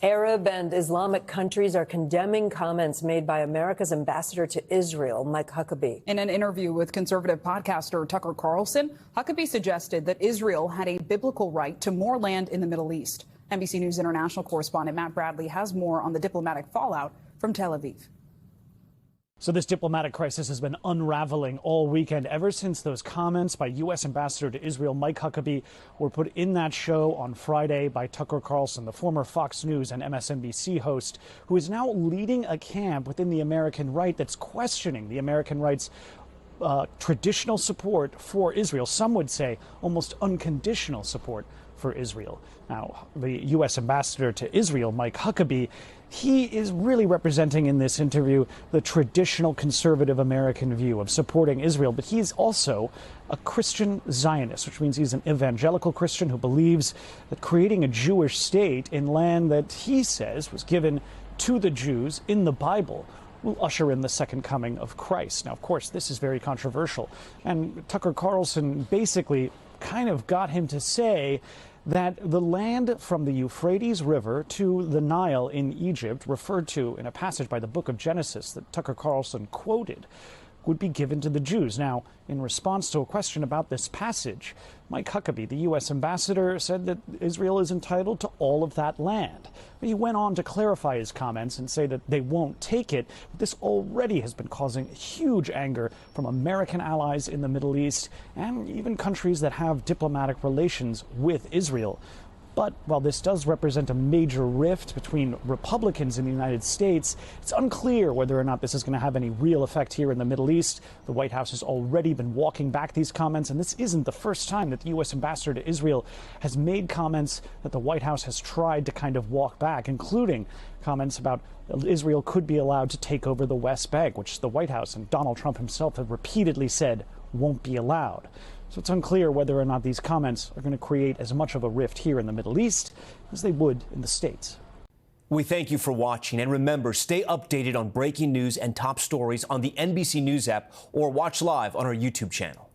Arab and Islamic countries are condemning comments made by America's ambassador to Israel, Mike Huckabee. In an interview with conservative podcaster Tucker Carlson, Huckabee suggested that Israel had a biblical right to more land in the Middle East. NBC News international correspondent Matt Bradley has more on the diplomatic fallout from Tel Aviv. So this diplomatic crisis has been unraveling all weekend ever since those comments by U.S. Ambassador to Israel Mike Huckabee were put in that show on Friday by Tucker Carlson, the former Fox News and MSNBC host, who is now leading a camp within the American right that's questioning the American right's traditional support for Israel. Some would say almost unconditional support for Israel. Now, the U.S. ambassador to Israel, Mike Huckabee, he is really representing in this interview the traditional conservative American view of supporting Israel, but he's also a Christian Zionist, which means he's an evangelical Christian who believes that creating a Jewish state in land that he says was given to the Jews in the Bible will usher in the second coming of Christ. Now, of course, this is very controversial, and Tucker Carlson basically kind of got him to say that the land from the Euphrates River to the Nile in Egypt, referred to in a passage by the book of Genesis that Tucker Carlson quoted, would be given to the Jews. Now, in response to a question about this passage, Mike Huckabee, the U.S. ambassador, said that Israel is entitled to all of that land. But he went on to clarify his comments and say that they won't take it. This already has been causing huge anger from American allies in the Middle East and even countries that have diplomatic relations with Israel. But while this does represent a major rift between Republicans in the United States, it's unclear whether or not this is going to have any real effect here in the Middle East. The White House has already been walking back these comments, and this isn't the first time that the U.S. ambassador to Israel has made comments that the White House has tried to kind of walk back, including comments about Israel could be allowed to take over the West Bank, which the White House and Donald Trump himself have repeatedly said won't be allowed. So it's unclear whether or not these comments are going to create as much of a rift here in the Middle East as they would in the States. We thank you for watching, and remember, stay updated on breaking news and top stories on the NBC News app or watch live on our YouTube channel.